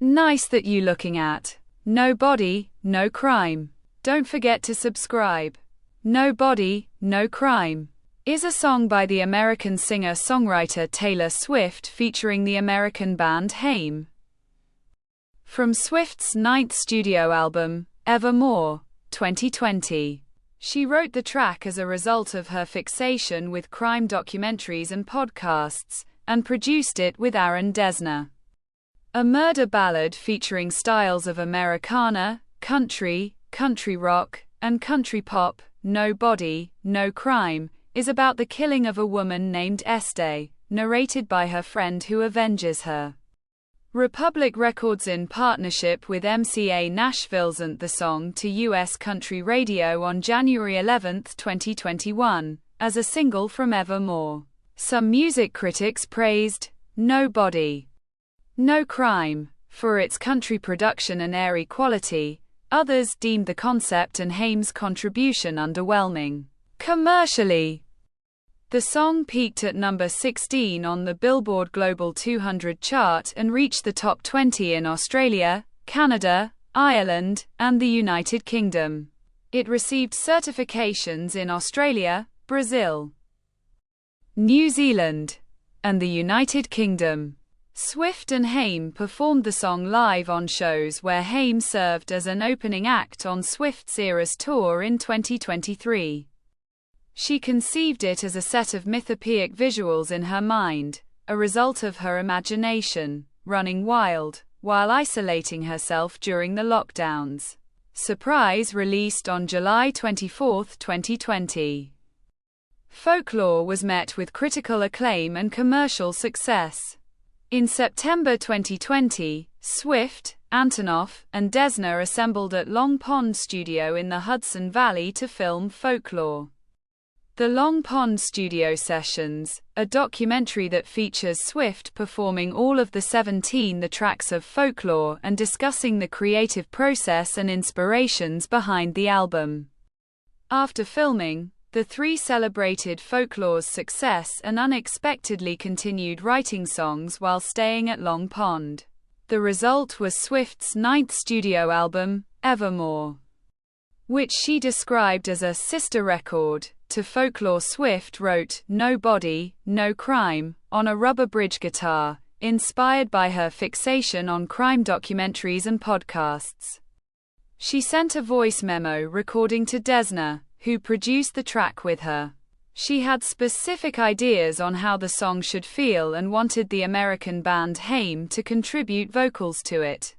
Nice that you looking at. No body, no crime. Don't forget to subscribe. No body, no crime is a song by the American singer-songwriter Taylor Swift featuring the American band Haim. From Swift's ninth studio album, Evermore, 2020. She wrote the track as a result of her fixation with crime documentaries and podcasts, and produced it with Aaron Dessner. A murder ballad featuring styles of Americana, country, country rock, and country pop, No Body, No Crime, is about the killing of a woman named Estee, narrated by her friend who avenges her. Republic Records in partnership with MCA Nashville sent the song to U.S. country radio on January 11, 2021, as a single from Evermore. Some music critics praised No Body, No Crime for its country production and airy quality. Others deemed the concept and Haim's contribution underwhelming. Commercially, the song peaked at number 16 on the Billboard Global 200 chart and reached the top 20 in Australia, Canada, Ireland, and the United Kingdom. It received certifications in Australia, Brazil, New Zealand, and the United Kingdom. Swift and Haim performed the song live on shows where Haim served as an opening act on Swift's Eras Tour in 2023. She conceived it as a set of mythopoeic visuals in her mind, a result of her imagination, running wild, while isolating herself during the lockdowns. Surprise released on July 24, 2020. Folklore was met with critical acclaim and commercial success. In September 2020, Swift, Antonoff, and Dessner assembled at Long Pond Studio in the Hudson Valley to film Folklore. The Long Pond Studio Sessions, a documentary that features Swift performing all of the 17 tracks of Folklore and discussing the creative process and inspirations behind the album. After filming, the three celebrated Folklore's success and unexpectedly continued writing songs while staying at Long Pond. The result was Swift's ninth studio album, Evermore, which she described as a sister record to Folklore. Swift wrote No Body, No Crime on a rubber bridge guitar, inspired by her fixation on crime documentaries and podcasts. She sent a voice memo recording to Dessner, who produced the track with her. She had specific ideas on how the song should feel and wanted the American band Haim to contribute vocals to it.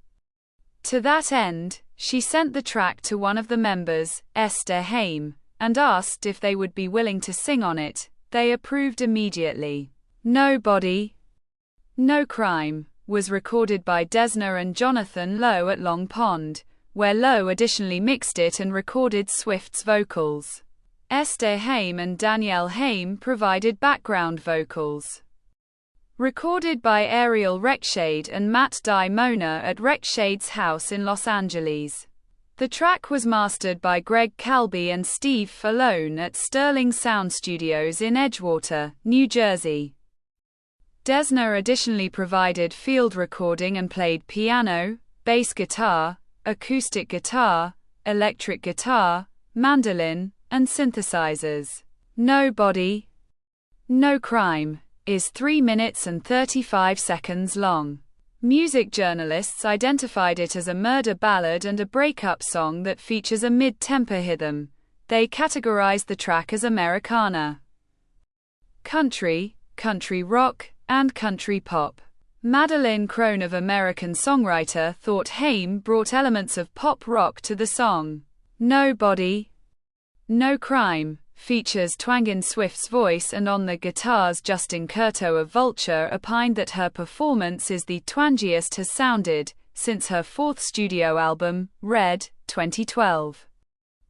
To that end, she sent the track to one of the members, Esther Haim, and asked if they would be willing to sing on it. They approved immediately. No Body, No Crime was recorded by Dessner and Jonathan Lowe at Long Pond, where Lowe additionally mixed it and recorded Swift's vocals. Esther Haim and Danielle Haim provided background vocals. Recorded by Ariel Rechtshaid and Matt Dimona at Rechtshaid's house in Los Angeles. The track was mastered by Greg Calby and Steve Falone at Sterling Sound Studios in Edgewater, New Jersey. Dessner additionally provided field recording and played piano, bass guitar, acoustic guitar, electric guitar, mandolin, and synthesizers. No Body, No Crime is 3 minutes and 35 seconds long. Music journalists identified it as a murder ballad and a breakup song that features a mid-tempo rhythm. They categorized the track as Americana, country, country rock, and country pop. Madeline Crone of American Songwriter thought Haim brought elements of pop rock to the song. No Body, No Crime features twang in Swift's voice, and on the guitars Justin Curto of Vulture opined that her performance is the twangiest has sounded since her fourth studio album, Red, 2012.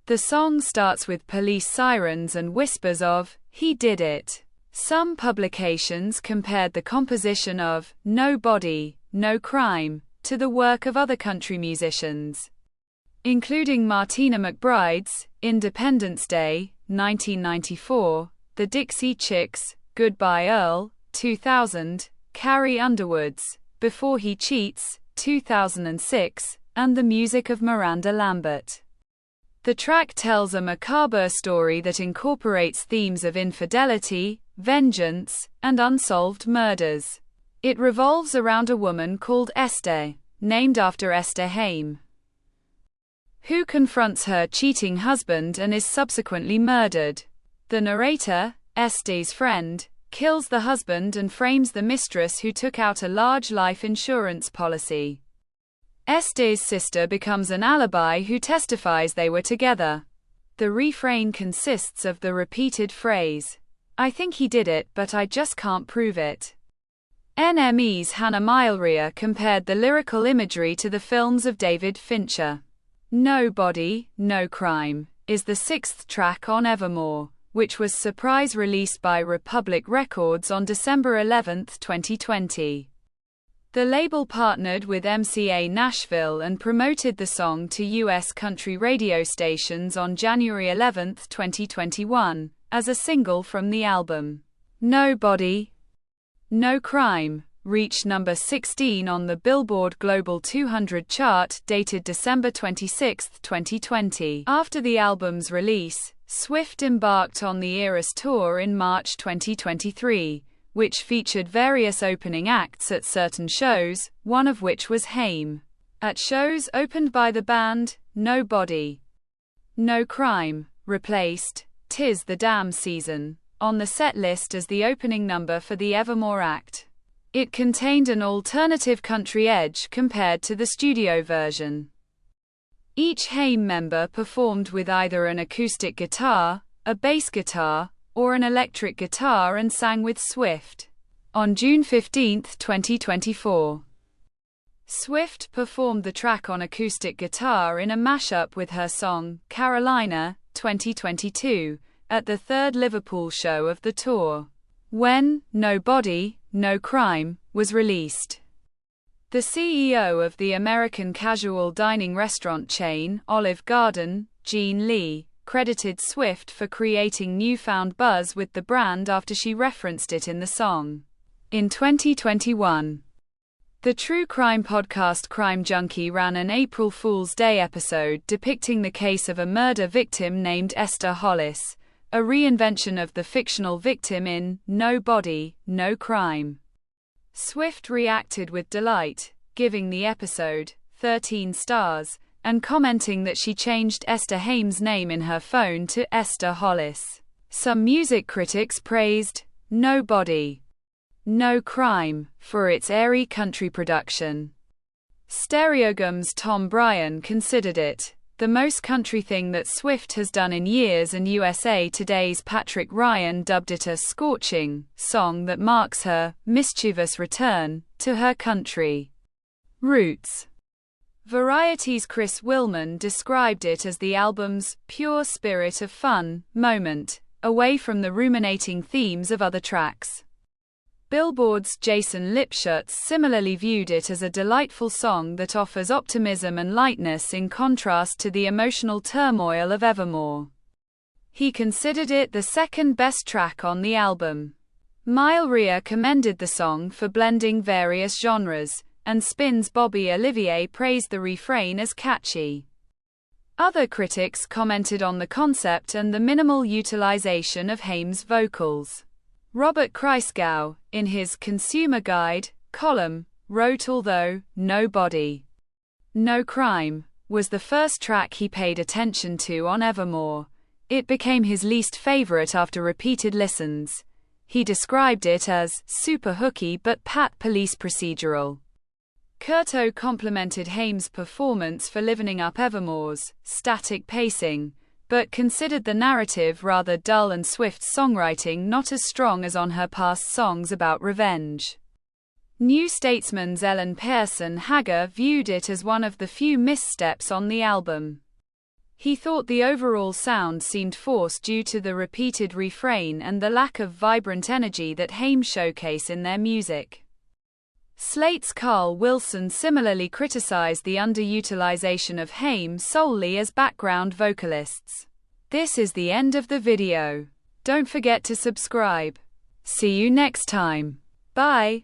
The song starts with police sirens and whispers of, "He did it." Some publications compared the composition of No Body, No Crime to the work of other country musicians, including Martina McBride's Independence Day, 1994, The Dixie Chicks, Goodbye Earl, 2000, Carrie Underwood's Before He Cheats, 2006, and the music of Miranda Lambert. The track tells a macabre story that incorporates themes of infidelity, vengeance, and unsolved murders. It revolves around a woman called Esther, named after Esther Haim, who confronts her cheating husband and is subsequently murdered. The narrator, Esther's friend, kills the husband and frames the mistress who took out a large life insurance policy. Esther's sister becomes an alibi who testifies they were together. The refrain consists of the repeated phrase, "I think he did it, but I just can't prove it." NME's Hannah Mailria compared the lyrical imagery to the films of David Fincher. No Body, No Crime is the sixth track on Evermore, which was surprise released by Republic Records on December 11, 2020. The label partnered with MCA Nashville and promoted the song to U.S. country radio stations on January 11, 2021, as a single from the album. No Body, No Crime reached number 16 on the Billboard Global 200 chart, dated December 26, 2020. After the album's release, Swift embarked on the Eras Tour in March 2023, which featured various opening acts at certain shows, one of which was Haim. At shows opened by the band, No Body, No Crime replaced "'Tis the Damn Season" on the set list as the opening number for the Evermore act. It contained an alternative country edge compared to the studio version. Each Haim member performed with either an acoustic guitar, a bass guitar, or an electric guitar and sang with Swift. On June 15, 2024, Swift performed the track on acoustic guitar in a mashup with her song, Carolina, 2022, at the third Liverpool show of the tour. When No Body, No Crime was released, the CEO of the American casual dining restaurant chain, Olive Garden, Jean Lee, credited Swift for creating newfound buzz with the brand after she referenced it in the song. In 2021, the true crime podcast Crime Junkie ran an April Fool's Day episode depicting the case of a murder victim named Esther Hollis, a reinvention of the fictional victim in No Body, No Crime. Swift reacted with delight, giving the episode 13 stars, and commenting that she changed Esther Haim's name in her phone to Esther Hollis. Some music critics praised No Body, No Crime for its airy country production. Stereogum's Tom Bryan considered it the most country thing that Swift has done in years, and USA Today's Patrick Ryan dubbed it a scorching song that marks her mischievous return to her country roots. Variety's Chris Willman described it as the album's pure spirit of fun moment, away from the ruminating themes of other tracks. Billboard's Jason Lipschutz similarly viewed it as a delightful song that offers optimism and lightness in contrast to the emotional turmoil of Evermore. He considered it the second best track on the album. Mailria commended the song for blending various genres, and Spin's Bobby Olivier praised the refrain as catchy. Other critics commented on the concept and the minimal utilization of Haim's vocals. Robert Kreisgau, in his Consumer Guide column, wrote, although No Body, No Crime was the first track he paid attention to on Evermore, it became his least favorite after repeated listens. He described it as super hooky but pat police procedural. Kurto complimented Haim's performance for livening up Evermore's static pacing, but considered the narrative rather dull and Swift's songwriting not as strong as on her past songs about revenge. New Statesman's Ellen Pearson Hager viewed it as one of the few missteps on the album. He thought the overall sound seemed forced due to the repeated refrain and the lack of vibrant energy that Haim showcase in their music. Slate's Carl Wilson similarly criticized the underutilization of Haim solely as background vocalists. This is the end of the video. Don't forget to subscribe. See you next time. Bye.